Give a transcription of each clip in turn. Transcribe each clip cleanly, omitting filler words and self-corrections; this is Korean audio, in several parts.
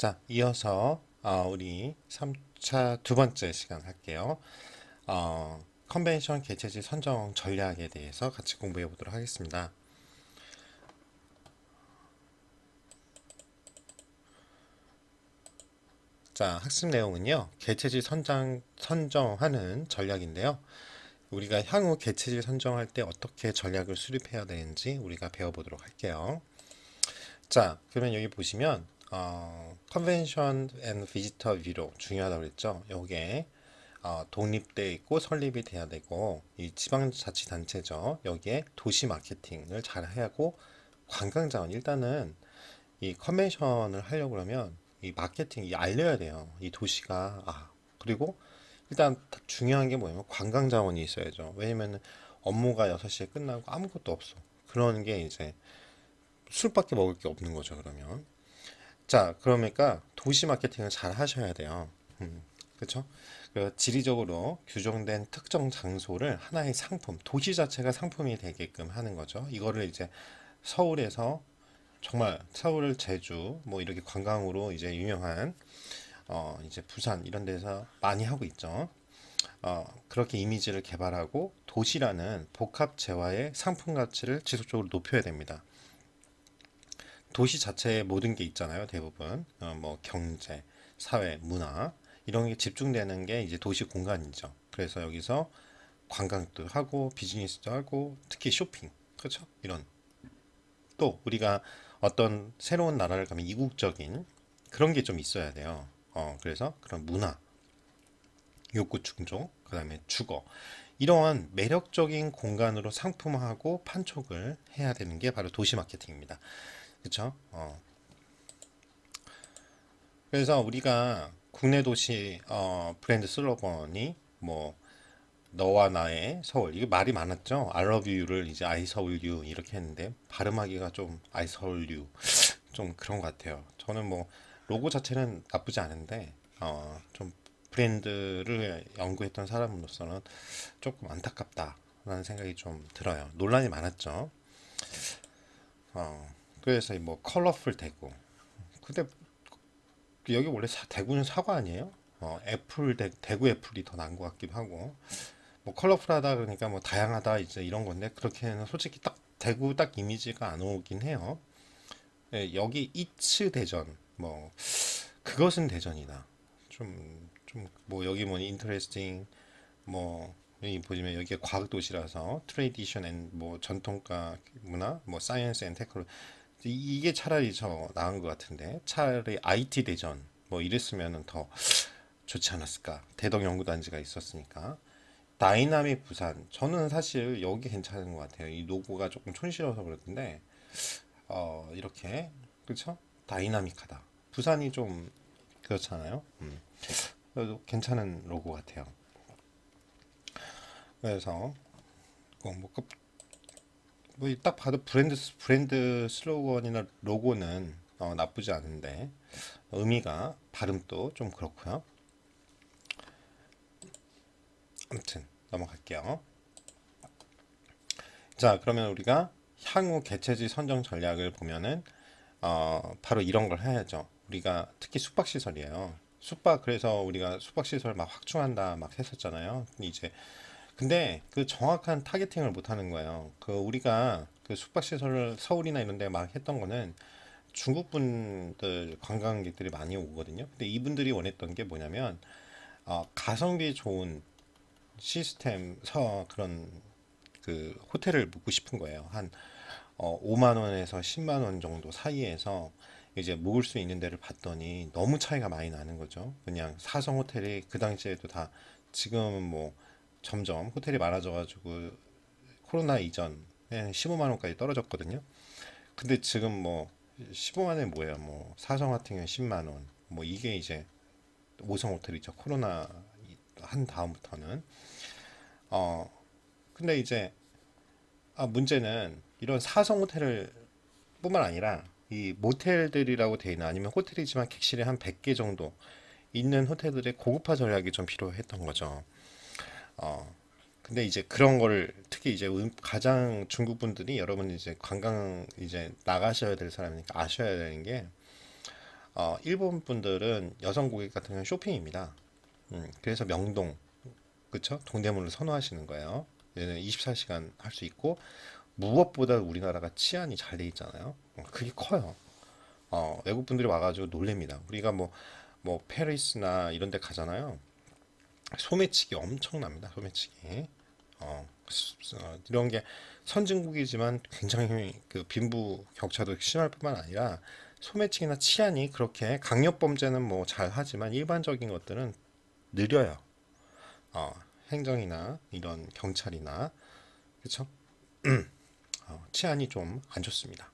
자, 이어서 우리 3차 두 번째 시간 할게요. 컨벤션 개체지 선정 전략에 대해서 같이 공부해 보도록 하겠습니다. 자, 학습 내용은요. 개체지 선정하는 전략인데요. 우리가 향후 개체지 선정할 때 어떻게 전략을 수립해야 되는지 우리가 배워보도록 할게요. 자, 그러면 여기 보시면 컨벤션 앤 비지터 뷰로 중요하다고 그랬죠. 요게 독립돼 있고 설립이 돼야 되고 이 지방자치단체죠. 여기에 도시 마케팅을 잘 하고 관광자원 일단은 이 컨벤션을 하려고 그러면 이 마케팅이 알려야 돼요. 이 도시가 그리고 일단 중요한 게 뭐냐면 관광 자원이 있어야죠. 왜냐면 업무가 6시에 끝나고 아무것도 없어. 그런 게 이제 술밖에 먹을 게 없는 거죠, 그러면. 자, 그러니까 도시 마케팅을 잘 하셔야 돼요. 그렇죠? 그 지리적으로 규정된 특정 장소를 하나의 상품, 도시 자체가 상품이 되게끔 하는 거죠. 이거를 이제 서울에서 정말 서울, 제주 뭐 이렇게 관광으로 이제 유명한 이제 부산 이런 데서 많이 하고 있죠. 그렇게 이미지를 개발하고 도시라는 복합 재화의 상품 가치를 지속적으로 높여야 됩니다. 도시 자체에 모든 게 있잖아요. 대부분 뭐 경제, 사회, 문화 이런 게 집중되는 게 이제 도시 공간이죠. 그래서 여기서 관광도 하고 비즈니스도 하고 특히 쇼핑, 그렇죠? 이런 또 우리가 어떤 새로운 나라를 가면 이국적인 그런 게 좀 있어야 돼요. 그래서 그런 문화, 욕구 충족, 그다음에 주거 이러한 매력적인 공간으로 상품화하고 판촉을 해야 되는 게 바로 도시 마케팅입니다. 그렇죠? 그래서 우리가 국내 도시 브랜드 슬로건이 뭐 너와 나의 서울 이게 말이 많았죠. I love you를 이제 I 서울 you 이렇게 했는데 발음하기가 좀 I 서울 you 좀 그런 것 같아요. 저는 뭐 로고 자체는 나쁘지 않은데 좀 브랜드를 연구했던 사람으로서는 조금 안타깝다라는 생각이 좀 들어요. 논란이 많았죠. 그래서 뭐 컬러풀 대구 근데 여기 원래 대구는 사과 아니에요? 애플 대구 애플이 더 나은 것 같기도 하고 뭐 컬러풀하다 그러니까 뭐 다양하다 이제 이런 건데 그렇게는 솔직히 딱 대구 딱 이미지가 안 오긴 해요. 예, 여기 이츠 대전 뭐 그것은 대전이다. 좀 뭐 여기 뭐 인터레스팅 뭐 여기 보시면 여기가 과학 도시라서 트레디션 앤 뭐 전통과 문화 뭐 사이언스 앤 테크놀 이게 차라리 저 나은 것 같은데 차라리 IT 대전 뭐 이랬으면은 더 좋지 않았을까. 대덕 연구단지가 있었으니까. 다이나믹 부산 저는 사실 여기 괜찮은 것 같아요. 이 로고가 조금 촌스러워서 그렇던데 이렇게 그렇죠? 다이나믹하다. 부산이 좀 그렇잖아요. 그래도 괜찮은 로고 같아요. 그래서 뭐딱 봐도 브랜드 슬로건이나 로고는 나쁘지 않은데 의미가 발음도 좀 그렇고요. 아무튼 넘어갈게요. 자, 그러면 우리가 향후 개체지 선정 전략을 보면은 바로 이런 걸 해야죠. 우리가 특히 숙박시설이에요. 그래서 우리가 숙박시설 막 확충한다 막 했었잖아요. 이제 근데 그 정확한 타겟팅을 못 하는 거예요. 그 우리가 그 숙박시설을 서울이나 이런 데 막 했던 거는 중국 분들 관광객들이 많이 오거든요. 근데 이분들이 원했던 게 뭐냐면 가성비 좋은 시스템 그런 그 호텔을 묵고 싶은 거예요. 한 5만 원에서 10만 원 정도 사이에서 이제 묵을 수 있는 데를 봤더니 너무 차이가 많이 나는 거죠. 그냥 4성 호텔이 그 당시에도 다 지금은 뭐 점점 호텔이 많아져가지고 코로나 이전에 15만 원까지 떨어졌거든요. 근데 지금 뭐 15만 원이 뭐예요? 뭐 4성 같은 경우는 10만 원. 뭐 이게 이제 5성 호텔이죠. 코로나 한 다음부터는 근데 이제 문제는 이런 4성 호텔을 뿐만 아니라 이 모텔들이라고 돼 있는 아니면 호텔이지만 객실이 한 100개 정도 있는 호텔들의 고급화 전략이 좀 필요했던 거죠. 근데 이제 그런 거를 특히 이제 가장 중국 분들이 여러분 이제 관광 이제 나가셔야 될 사람이니까 아셔야 되는 게 일본 분들은 여성 고객 같은 경우는 쇼핑입니다. 그래서 명동, 그쵸? 동대문을 선호하시는 거예요. 얘는 24시간 할 수 있고 무엇보다 우리나라가 치안이 잘 돼 있잖아요. 그게 커요. 외국 분들이 와가지고 놀랍니다. 우리가 뭐 페리스나 이런 데 가잖아요. 소매치기 엄청납니다. 소매치기. 이런 게 선진국이지만 굉장히 그 빈부 격차도 심할 뿐만 아니라 소매치기나 치안이 그렇게 강력 범죄는 뭐 잘하지만 일반적인 것들은 느려요. 어, 행정이나 이런 경찰이나 그쵸? 치안이 좀 안 좋습니다.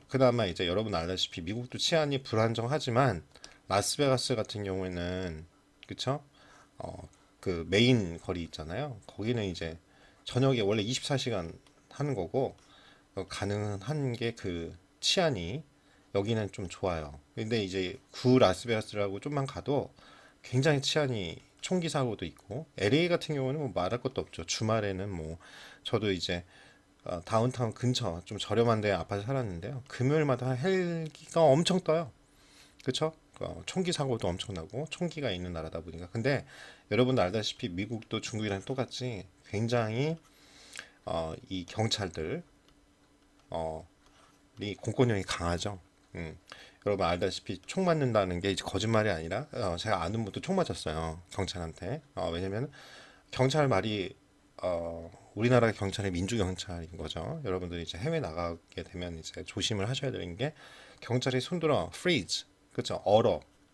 그나마 이제 여러분 알다시피 미국도 치안이 불안정하지만 라스베가스 같은 경우에는 그쵸? 그 메인 거리 있잖아요. 거기는 이제 저녁에 원래 24시간 하는 거고 가능한 게 그 치안이 여기는 좀 좋아요. 근데 이제 구 라스베가스라고 좀만 가도 굉장히 치안이 총기 사고도 있고 LA 같은 경우는 뭐 말할 것도 없죠. 주말에는 뭐 저도 이제 다운타운 근처 좀 저렴한 데 아파트 살았는데요. 금요일마다 헬기가 엄청 떠요. 그쵸? 총기 사고도 엄청나고 총기가 있는 나라다 보니까 근데 여러분 알다시피 미국도 중국이랑 똑같이 굉장히 이 경찰들 이 공권력이 강하죠. 여러분 알다시피 총 맞는다는 게 이제 거짓말이 아니라 제가 아는 분도 총 맞았어요 경찰한테. 왜냐면 경찰 말이 우리나라 경찰이 민주 경찰인 거죠. 여러분들이 이제 해외 나가게 되면 이제 조심을 하셔야 되는 게 경찰이 손들어 freeze 그렇죠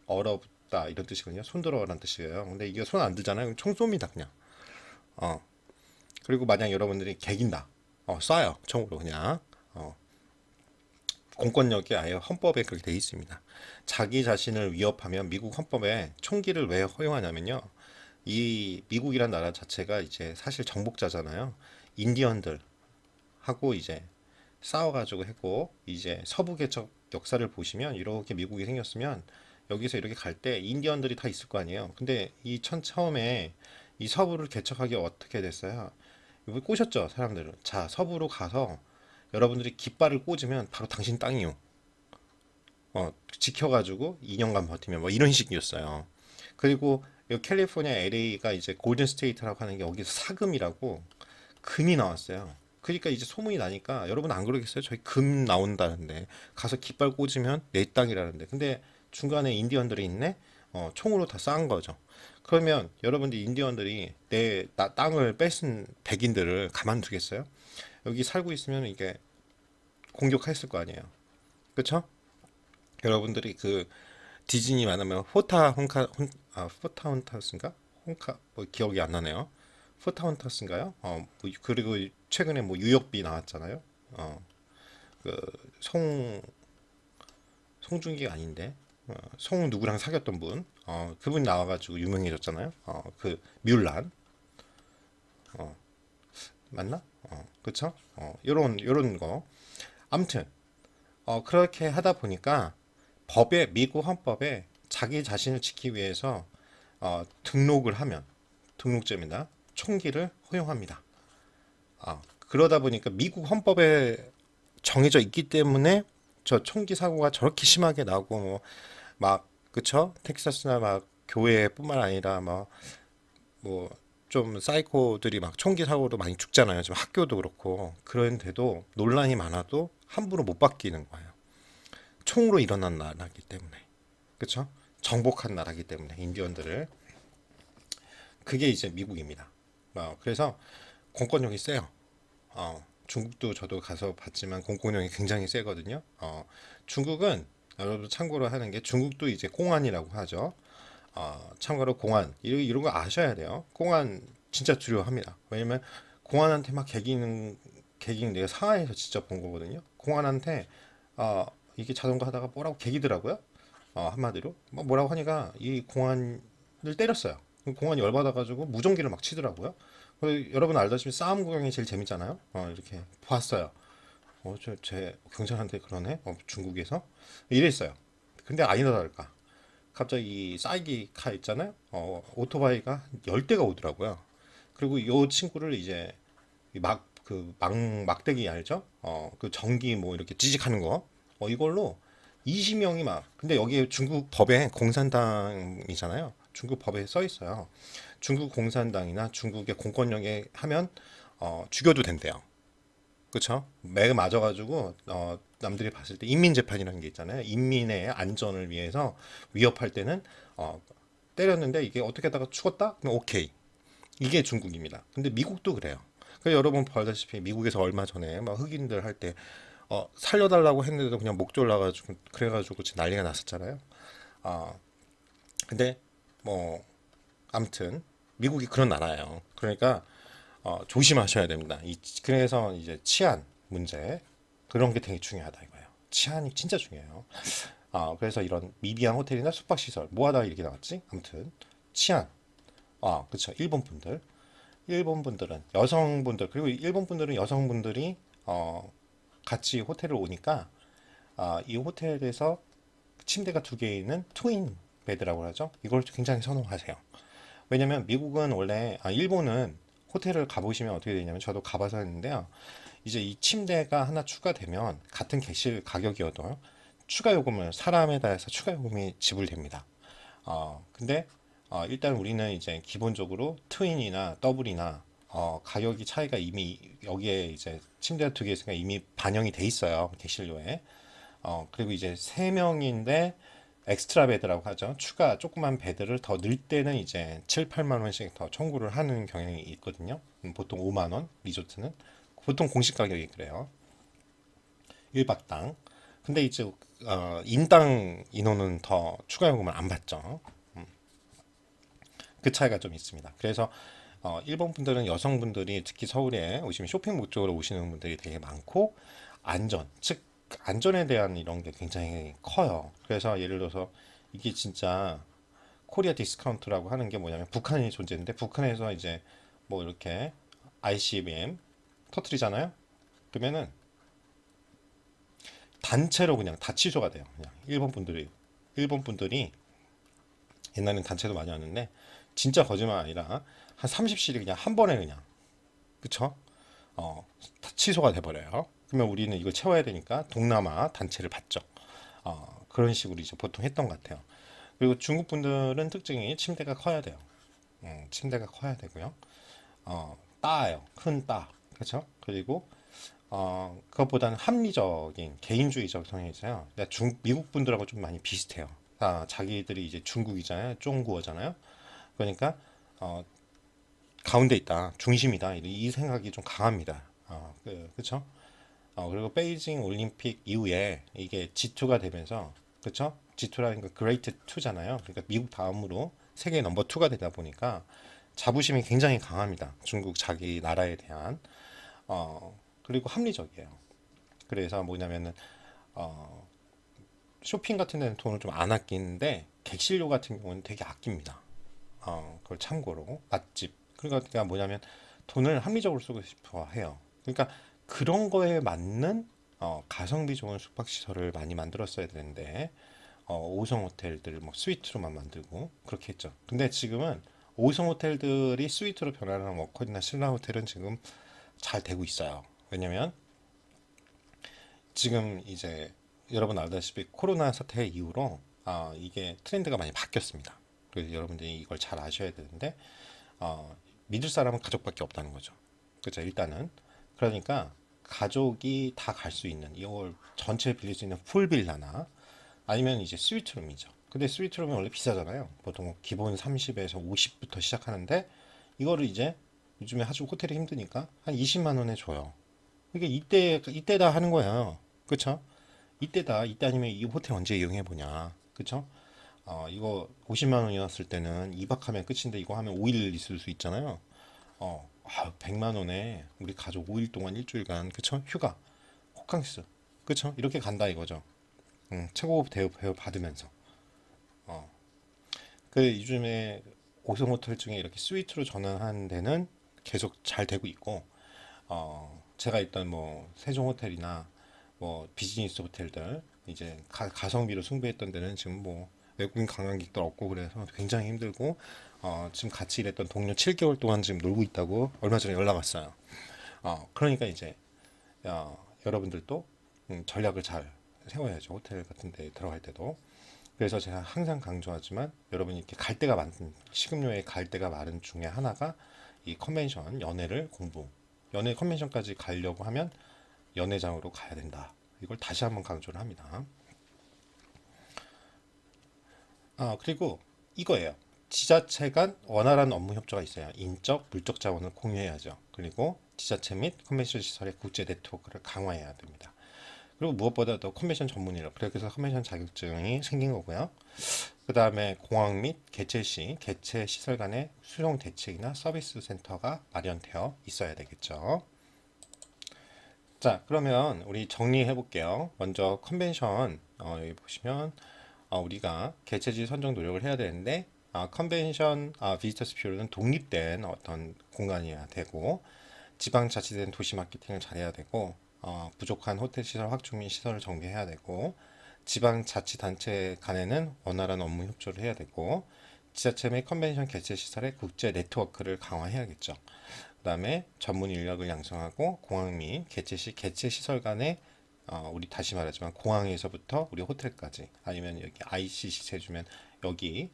얼어붙다 이런 뜻이거든요. 손들어라는 뜻이에요. 근데 이게 손 안 들잖아요. 그럼 총 쏩니다 그냥. 어 그리고 만약 여러분들이 개긴다 쏴요 총으로 그냥. 어, 공권력이 아예 헌법에 그렇게 돼 있습니다. 자기 자신을 위협하면 미국 헌법에 총기를 왜 허용하냐면요. 이 미국이란 나라 자체가 이제 사실 정복자잖아요. 인디언들 하고 이제 싸워가지고 했고 이제 서부 개척 역사를 보시면 이렇게 미국이 생겼으면 여기서 이렇게 갈 때 인디언들이 다 있을 거 아니에요. 근데 처음에 이 서부를 개척하기 어떻게 됐어요? 이거 꼬셨죠 사람들을. 자 서부로 가서 여러분들이 깃발을 꽂으면 바로 당신 땅이요. 지켜가지고 2년간 버티면 뭐 이런 식이었어요. 그리고 이 캘리포니아 LA가 이제 골든 스테이트라고 하는 게 여기서 사금이라고 금이 나왔어요. 그러니까 이제 소문이 나니까 여러분 안 그러겠어요? 저희 금 나온다는데 가서 깃발 꽂으면 내 땅이라는데 근데 중간에 인디언들이 있네? 총으로 다 싼 거죠. 그러면 여러분들 인디언들이 땅을 뺏은 백인들을 가만두겠어요? 여기 살고 있으면 이게 공격했을 거 아니에요. 그쵸? 여러분들이 그 디즈니 만나면 포타혼타스인가? 혼카 뭐 기억이 안 나네요. 포타혼타스인가요? 그리고 최근에 뭐 유역비 나왔잖아요. 그 송 송중기가 아닌데 송 누구랑 사귀었던 분, 그분 나와가지고 유명해졌잖아요. 그 뮬란, 맞나? 그쵸? 요런 거. 아무튼 그렇게 하다 보니까 미국 헌법에 자기 자신을 지키기 위해서 등록을 하면 등록제입니다. 총기를 허용합니다. 그러다 보니까 미국 헌법에 정해져 있기 때문에 저 총기 사고가 저렇게 심하게 나고 막 그쵸? 텍사스나 막 교회뿐만 아니라 뭐 좀 사이코들이 막 총기 사고로 많이 죽잖아요. 지금 학교도 그렇고 그런데도 논란이 많아도 함부로 못 바뀌는 거예요. 총으로 일어난 나라기 때문에 그쵸? 정복한 나라기 때문에 인디언들을 그게 이제 미국입니다. 그래서 공권력이 세요. 중국도 저도 가서 봤지만 공권력이 굉장히 세거든요. 중국은 여러분 참고로 하는 게 중국도 이제 공안이라고 하죠. 참고로 공안 이런 거 아셔야 돼요. 공안 진짜 두려워합니다. 왜냐면 공안한테 막 개기는 내가 상하이에서 진짜 본 거거든요. 공안한테 이게 자전거 하다가 뭐라고 개기더라고요. 한마디로 뭐라고 하니까 이 공안을 때렸어요. 공안이 열받아가지고 무전기를 막 치더라고요. 여러분 알다시피 싸움 구경이 제일 재밌잖아요. 이렇게 봤어요. 제 경찰한테 그러네. 중국에서 이랬어요. 근데 아니나 다를까. 갑자기 이 사이기 있잖아요. 오토바이가 10대가 오더라고요. 그리고 이 친구를 이제 막대기 알죠? 그 전기 뭐 이렇게 지직하는 거. 이걸로 20명이 막, 근데 여기 중국 법에 공산당이잖아요. 중국 법에 써 있어요. 중국 공산당이나 중국의 공권력에 하면 죽여도 된대요. 그쵸? 매 맞아가지고 남들이 봤을 때 인민재판이라는 게 있잖아요. 인민의 안전을 위해서 위협할 때는 어, 때렸는데 이게 어떻게 하다가 죽었다? 그럼 오케이. 이게 중국입니다. 근데 미국도 그래요. 여러분 보다시피 미국에서 얼마 전에 막 흑인들 할 때 살려달라고 했는데도 그냥 목 졸라가지고 그래가지고 지금 난리가 났었잖아요. 아 근데 뭐 아무튼 미국이 그런 나라예요. 그러니까 조심하셔야 됩니다. 그래서 이제 치안 문제 그런 게 되게 중요하다 이거예요. 치안이 진짜 중요해요. 그래서 이런 미비한 호텔이나 숙박시설 뭐 하다가 이렇게 나왔지? 아무튼 치안. 그렇죠. 일본 분들은 여성분들 그리고 일본 분들은 여성분들이 같이 호텔을 오니까 이 호텔에서 침대가 두 개 있는 트윈 베드라고 하죠. 이걸 굉장히 선호하세요. 왜냐면 미국은 원래 일본은 호텔을 가보시면 어떻게 되냐면 저도 가봐서 했는데요. 이제 이 침대가 하나 추가되면 같은 객실 가격이어도 추가 요금을 사람에 따라서 추가 요금이 지불됩니다. 근데 일단 우리는 이제 기본적으로 트윈이나 더블이나 가격이 차이가 이미 여기에 이제 침대가 두 개 있으니까 이미 반영이 돼 있어요. 객실료에. 그리고 이제 세 명인데 엑스트라 베드라고 하죠. 추가 조그만 베드를 더 넣을 때는 이제 7, 8만 원씩 더 청구를 하는 경향이 있거든요. 보통 5만 원, 리조트는. 보통 공식 가격이 그래요. 1박당. 근데 이제 인당 인원은 더 추가 요금을 안 받죠. 그 차이가 좀 있습니다. 그래서 일본 분들은 여성분들이 특히 서울에 오시면 쇼핑 목적으로 오시는 분들이 되게 많고 즉 안전에 대한 이런 게 굉장히 커요. 그래서 예를 들어서 이게 진짜 코리아 디스카운트라고 하는 게 뭐냐면 북한이 존재했는데 북한에서 이제 뭐 이렇게 ICBM 터트리잖아요. 그러면은 단체로 그냥 다 취소가 돼요. 그냥 일본 분들이 옛날엔 단체도 많이 왔는데 진짜 거짓말 아니라 한 30실이 그냥 한 번에 그냥 그쵸? 다 취소가 돼버려요. 그러면 우리는 이걸 채워야 되니까 동남아 단체를 받죠. 그런 식으로 이제 보통 했던 것 같아요. 그리고 중국 분들은 특징이 침대가 커야 돼요. 침대가 커야 되고요. 따요. 큰 따. 그렇죠? 그리고 그것보다는 합리적인 개인주의적 성향이 있어요. 미국 분들하고 좀 많이 비슷해요. 자기들이 이제 중국이잖아요. 쫑구어잖아요. 그러니까 어, 가운데 있다, 중심이다 이 생각이 좀 강합니다. 그렇죠? 그리고 베이징 올림픽 이후에 이게 G2가 되면서 그렇죠? G2라는 거 그레이트 2잖아요. 그러니까 미국 다음으로 세계 넘버 2가 되다 보니까 자부심이 굉장히 강합니다. 중국 자기 나라에 대한 그리고 합리적이에요. 그래서 뭐냐면은 어, 쇼핑 같은 데는 돈을 좀 안 아끼는데 객실료 같은 경우는 되게 아낍니다. 그걸 참고로 맛집 그러니까 뭐냐면 돈을 합리적으로 쓰고 싶어 해요. 그러니까 그런 거에 맞는 가성비 좋은 숙박시설을 많이 만들었어야 되는데 5성 호텔들 뭐 스위트로만 만들고 그렇게 했죠. 근데 지금은 5성 호텔들이 스위트로 변하는 워커이나 신라 호텔은 지금 잘 되고 있어요. 왜냐면 지금 이제 여러분 알다시피 코로나 사태 이후로 이게 트렌드가 많이 바뀌었습니다. 그래서 여러분들이 이걸 잘 아셔야 되는데 믿을 사람은 가족밖에 없다는 거죠. 그렇죠. 일단은 그러니까 가족이 다 갈 수 있는 이걸 전체 빌릴 수 있는 풀빌라나 아니면 이제 스위트룸이죠. 근데 스위트룸이 원래 비싸잖아요. 보통 기본 30에서 50부터 시작하는데 이거를 이제 요즘에 아주 호텔이 힘드니까 한 20만 원에 줘요. 이게 이때다 하는 거예요. 그렇죠? 이때 아니면 이 호텔 언제 이용해 보냐. 그렇죠? 이거 50만 원이었을 때는 2박 하면 끝인데 이거 하면 5일 있을 수 있잖아요. 100만 원에 우리 가족 5일 동안 일주일간 그쵸? 휴가, 호캉스, 그쵸? 이렇게 간다 이거죠. 최고급 대우 받으면서. 어. 요즘에 5성 호텔 중에 이렇게 스위트로 전환하는 데는 계속 잘 되고 있고, 제가 있던 뭐 세종 호텔이나 뭐 비즈니스 호텔들 이제 가성비로 승부했던 데는 지금 뭐 외국인 관광객들 없고 그래서 굉장히 힘들고 지금 같이 일했던 동료 7개월 동안 지금 놀고 있다고 얼마 전에 연락 왔어요. 그러니까 이제 여러분들도 전략을 잘 세워야죠. 호텔 같은 데 들어갈 때도. 그래서 제가 항상 강조하지만 여러분이 이렇게 갈 데가 많은 식음료에 갈 데가 많은 중에 하나가 이 컨벤션 연애 컨벤션까지 가려고 하면 연회장으로 가야 된다. 이걸 다시 한번 강조를 합니다. 그리고 이거예요. 지자체 간 원활한 업무 협조가 있어야 인적, 물적 자원을 공유해야죠. 그리고 지자체 및 컨벤션 시설의 국제 네트워크를 강화해야 됩니다. 그리고 무엇보다도 컨벤션 전문의로 그래서 컨벤션 자격증이 생긴 거고요. 그 다음에 공항 및 개최 시 개최 시설 간의 수용 대책이나 서비스 센터가 마련되어 있어야 되겠죠. 자, 그러면 우리 정리해 볼게요. 먼저 컨벤션 여기 보시면 우리가 개최지 선정 노력을 해야 되는데 컨벤션 비지터스 뷰로는 독립된 어떤 공간이어야 되고 지방자치된 도시 마케팅을 잘해야 되고 부족한 호텔 시설 확충 및 시설을 정비해야 되고 지방자치단체 간에는 원활한 업무 협조를 해야 되고 지자체 및 컨벤션 개최 시설의 국제 네트워크를 강화해야겠죠. 그 다음에 전문 인력을 양성하고 공항 및 개최 시 개최 시설 간에 우리 다시 말하지만 공항에서부터 우리 호텔까지 아니면 여기 ICC 제주면 여기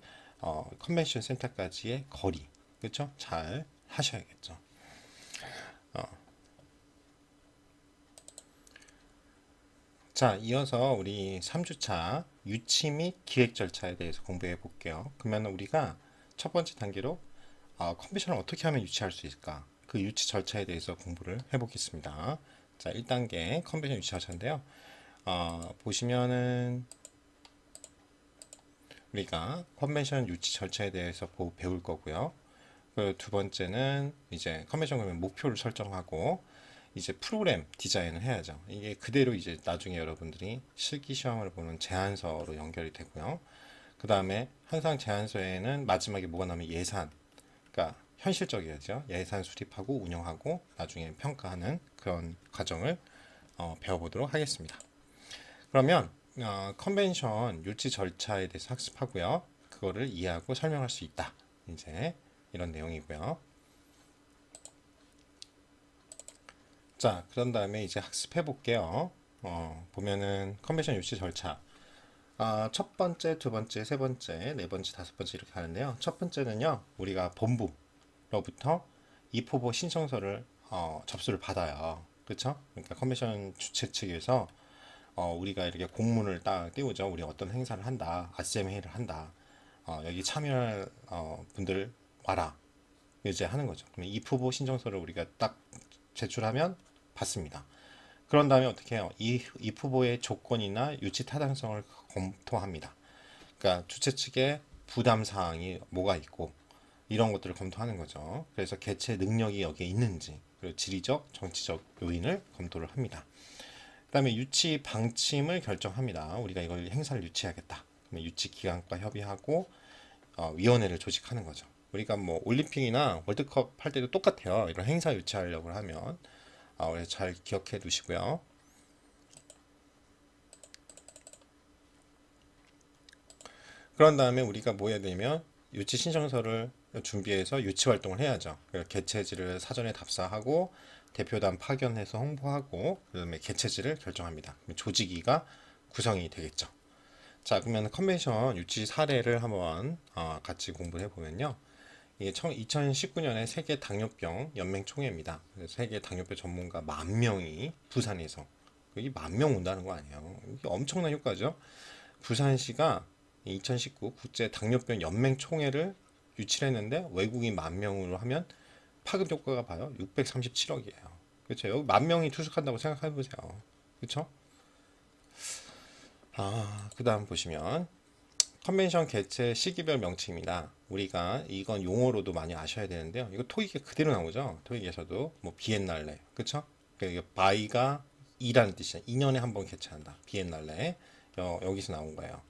컨벤션 센터까지의 거리 그렇죠? 잘 하셔야겠죠. 자, 이어서 우리 3주차 유치 및 기획 절차에 대해서 공부해 볼게요. 그러면 우리가 첫 번째 단계로 컨벤션을 어떻게 하면 유치할 수 있을까? 그 유치 절차에 대해서 공부를 해 보겠습니다. 자, 1단계 컨벤션 유치 절차인데요. 보시면은 우리가 컨벤션 유치 절차에 대해서 배울 거고요. 그 두 번째는 이제 컨벤션 그러면 목표를 설정하고 이제 프로그램 디자인을 해야죠. 이게 그대로 이제 나중에 여러분들이 실기 시험을 보는 제안서로 연결이 되고요. 그 다음에 항상 제안서에는 마지막에 뭐가 나오면 예산, 그러니까 현실적이죠. 예산 수립하고 운영하고 나중에 평가하는 그런 과정을 배워보도록 하겠습니다. 그러면 컨벤션 유치 절차에 대해서 학습하고요. 그거를 이해하고 설명할 수 있다. 이제 이런 내용이고요. 자, 그런 다음에 이제 학습해 볼게요. 보면은 컨벤션 유치 절차. 첫 번째, 두 번째, 세 번째, 네 번째, 다섯 번째 이렇게 하는데요. 첫 번째는요, 우리가 본부로부터 입후보 신청서를 접수를 받아요. 그렇죠? 그러니까 컨벤션 주최 측에서 우리가 이렇게 공문을 딱 띄우죠. 우리 어떤 행사를 한다, 아셈 회의를 한다. 여기 참여할 분들 와라. 이제 하는 거죠. 그러면 입후보 신청서를 우리가 딱 제출하면 받습니다. 그런 다음에 어떻게 해요? 이 후보의 조건이나 유치 타당성을 검토합니다. 그러니까 주최 측의 부담 사항이 뭐가 있고 이런 것들을 검토하는 거죠. 그래서 개최 능력이 여기에 있는지 그리고 지리적, 정치적 요인을 검토를 합니다. 그다음에 유치 방침을 결정합니다. 우리가 이걸 행사를 유치하겠다. 그러면 유치 기관과 협의하고 위원회를 조직하는 거죠. 우리가 뭐 올림픽이나 월드컵 할 때도 똑같아요. 이런 행사 유치하려고 하면 잘 기억해 두시고요. 그런 다음에 우리가 뭐 해야 되냐면 유치 신청서를 준비해서 유치 활동을 해야죠. 개최지를 사전에 답사하고 대표단 파견해서 홍보하고 그다음에 개최지를 결정합니다. 조직위가 구성이 되겠죠. 자, 그러면 컨벤션 유치 사례를 한번 같이 공부를 해보면요. 이게 2019년에 세계 당뇨병 연맹 총회입니다. 세계 당뇨병 전문가 10,000명이 부산에서 여기 10,000명 온다는 거 아니에요. 이게 엄청난 효과죠. 부산시가 2019 국제 당뇨병 연맹 총회를 유치를 했는데 외국인 10,000명으로 하면 파급 효과가 봐요. 637억이에요. 그렇죠. 여기 10,000명이 투숙한다고 생각해 보세요. 그렇죠? 그다음 보시면 컨벤션 개최 시기별 명칭입니다. 우리가 이건 용어로도 많이 아셔야 되는데요. 이거 토익에 그대로 나오죠. 토익에서도 뭐 비엔날레, 그렇죠? 그러니까 바이가 2라는 뜻이야. 2년에 한 번 개최한다. 비엔날레 여기서 나온 거예요.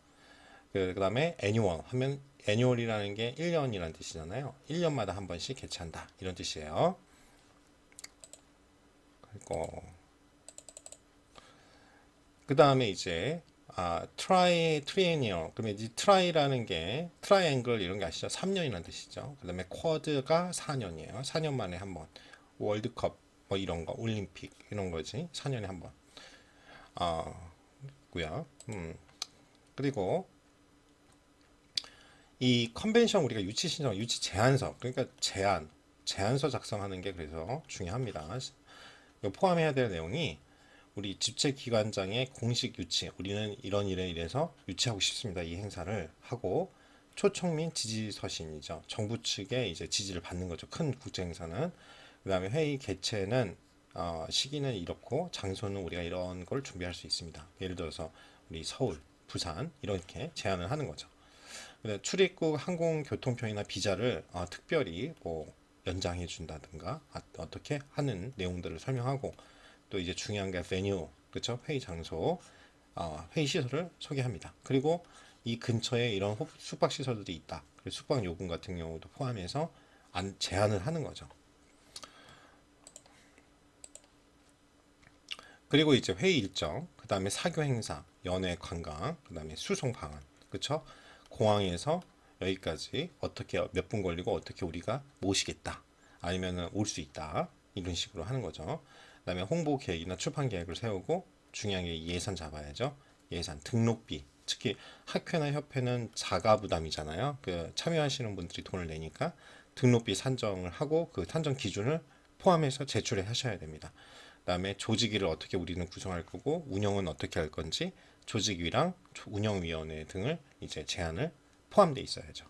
그다음에 애뉴얼 하면 애뉴얼이라는 게 1년이라는 뜻이잖아요. 1년마다 한 번씩 개최한다. 이런 뜻이에요. 그리고 그다음에 이제 트라이애니얼 그러면 이제 트라이라는 게 트라이앵글 이런 게 아시죠? 3년이라는 뜻이죠. 그다음에 쿼드가 4년이에요. 4년 만에 한 번. 월드컵 뭐 이런 거 올림픽 이런 거지. 4년에 한 번. 있고요. 그리고 이 컨벤션 우리가 유치 신청, 유치 제안서, 그러니까 제안서 작성하는 게 그래서 중요합니다. 이거 포함해야 될 내용이 우리 집계기관장의 공식 유치, 우리는 이런 일에 이래서 유치하고 싶습니다. 이 행사를 하고 초청 및 지지 서신이죠. 정부 측의 이제 지지를 받는 거죠. 큰 국제 행사는. 그다음에 회의 개최는 시기는 이렇고 장소는 우리가 이런 걸 준비할 수 있습니다. 예를 들어서 우리 서울, 부산 이렇게 제안을 하는 거죠. 출입국 항공교통편이나 비자를 특별히 뭐 연장해 준다든가 어떻게 하는 내용들을 설명하고 또 이제 중요한 게 베뉴, 그렇죠? 회의 장소, 회의 시설을 소개합니다. 그리고 이 근처에 이런 숙박 시설들이 있다. 그래서 숙박 요금 같은 경우도 포함해서 제안을 하는 거죠. 그리고 이제 회의 일정, 그 다음에 사교 행사, 연회 관광, 그 다음에 수송 방안, 그렇죠? 공항에서 여기까지 어떻게 몇 분 걸리고 어떻게 우리가 모시겠다, 아니면은 올 수 있다, 이런 식으로 하는 거죠. 그다음에 홍보 계획이나 출판 계획을 세우고 중요한 게 예산 잡아야죠. 예산, 등록비. 특히 학회나 협회는 자가 부담이잖아요. 그 참여하시는 분들이 돈을 내니까 등록비 산정을 하고 그 산정 기준을 포함해서 제출을 하셔야 됩니다. 그다음에 조직위를 어떻게 우리는 구성할 거고 운영은 어떻게 할 건지 조직위랑 운영위원회 등을 이제 제안을 포함되어 있어야죠.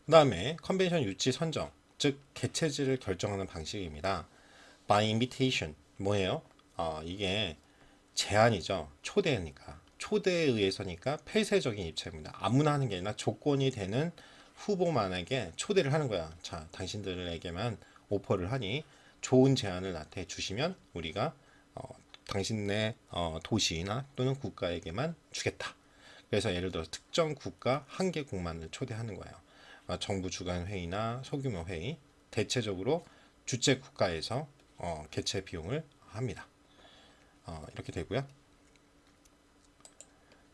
그 다음에 컨벤션 유치 선정, 즉 개최지를 결정하는 방식입니다. By invitation, 뭐예요? 이게 제안이죠. 초대니까. 초대에 의해서니까 폐쇄적인 입찰입니다. 아무나 하는 게 아니라 조건이 되는 후보만에게 초대를 하는 거야. 자, 당신들에게만 오퍼를 하니 좋은 제안을 나타내 주시면 우리가 당신네 도시나 또는 국가에게만 주겠다. 그래서 예를 들어 특정 국가 한 개국만을 초대하는 거예요. 정부 주관 회의나 소규모 회의, 대체적으로 주최 국가에서 개최 비용을 합니다. 이렇게 되고요.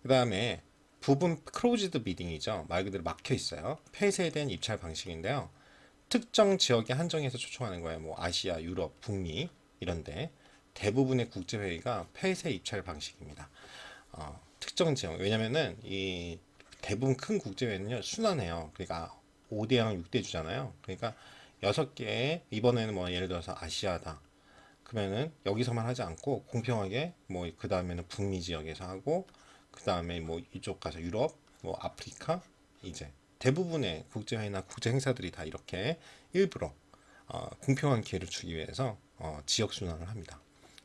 그 다음에 부분 클로즈드 비딩이죠. 말 그대로 막혀 있어요. 폐쇄된 입찰 방식인데요. 특정 지역에 한정해서 초청하는 거예요. 뭐 아시아, 유럽, 북미 이런데 대부분의 국제회의가 폐쇄 입찰 방식입니다. 특정 지역, 왜냐면은 이 대부분 큰 국제회의는요 순환해요. 그러니까 5대양 6대주잖아요. 그러니까 6개, 이번에는 뭐 예를 들어서 아시아다 그러면은 여기서만 하지 않고 공평하게 뭐 그 다음에는 북미 지역에서 하고 그 다음에 뭐 이쪽 가서 유럽, 뭐 아프리카, 이제 대부분의 국제회의나 국제 행사들이 다 이렇게 일부러 공평한 기회를 주기 위해서 지역 순환을 합니다.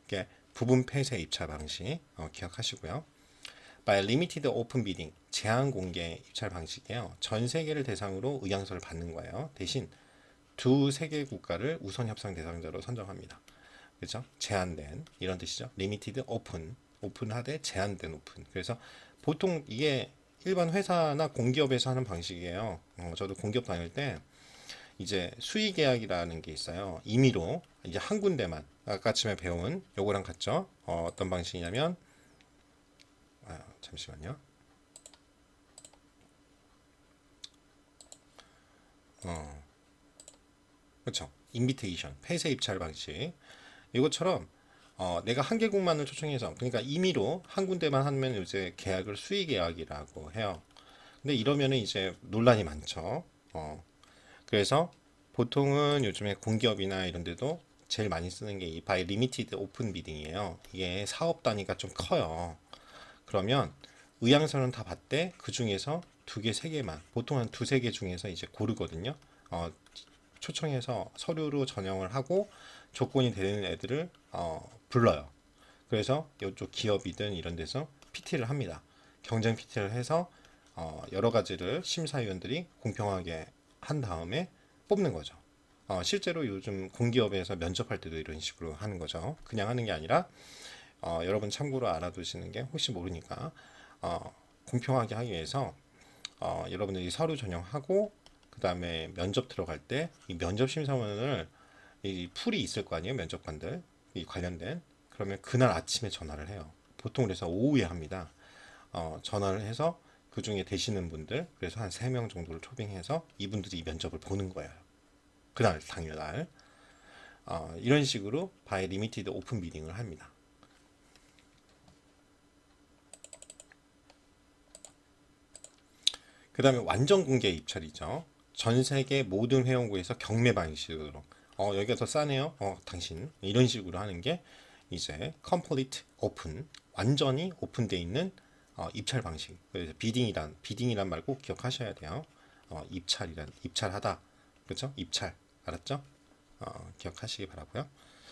이게 부분 폐쇄 입찰 방식 기억하시고요. By limited open bidding, 제한 공개 입찰 방식이에요. 전 세계를 대상으로 의향서를 받는 거예요. 대신 두세 개 국가를 우선 협상 대상자로 선정합니다. 그렇죠? 제한된 이런 뜻이죠. Limited open, 오픈하되 제한된 오픈. 그래서 보통 이게 일반 회사나 공기업에서 하는 방식이에요. 저도 공기업 다닐 때 이제 수의 계약이라는 게 있어요. 임의로 이제 한 군데만 아까 아침에 배운 요거랑 같죠? 어떤 방식이냐면 잠시만요. 그렇죠. 인비테이션, 폐쇄 입찰 방식. 이것처럼 내가 한 개국만을 초청해서 그러니까 임의로 한 군데만 하면 이제 계약을 수의 계약이라고 해요. 근데 이러면은 이제 논란이 많죠. 그래서 보통은 요즘에 공기업이나 이런 데도 제일 많이 쓰는 게 이 바이 리미티드 오픈 비딩이에요. 이게 사업 단위가 좀 커요. 그러면 의향서는 다 봤대. 그 중에서 두 개, 세 개만 보통 한 두세 개 중에서 이제 고르거든요. 초청해서 서류로 전형을 하고 조건이 되는 애들을 불러요. 그래서 이쪽 기업이든 이런 데서 PT를 합니다. 경쟁 PT를 해서 여러 가지를 심사위원들이 공평하게 한 다음에 뽑는 거죠. 실제로 요즘 공기업에서 면접할 때도 이런 식으로 하는 거죠. 그냥 하는 게 아니라 여러분 참고로 알아두시는 게 혹시 모르니까 공평하게 하기 위해서 여러분들이 서류 전형하고 그 다음에 면접 들어갈 때 이 면접 심사원을 이 풀이 있을 거 아니에요. 면접관들 이 관련된 그러면 그날 아침에 전화를 해요. 보통 그래서 오후에 합니다. 전화를 해서 그 중에 되시는 분들 그래서 한 3명 정도를 초빙해서 이분들이 이 면접을 보는 거예요. 그날 당일날 이런 식으로 by limited open bidding을 합니다. 그 다음에 완전 공개 입찰이죠. 전 세계 모든 회원국에서 경매 방식으로 여기가 더 싸네요. 당신 이런 식으로 하는 게 이제 complete open 완전히 오픈되어 있는 입찰 방식. 그래서 비딩이란 말 꼭 기억하셔야 돼요. 입찰하다 그렇죠? 입찰 알았죠? 기억하시기 바라고요.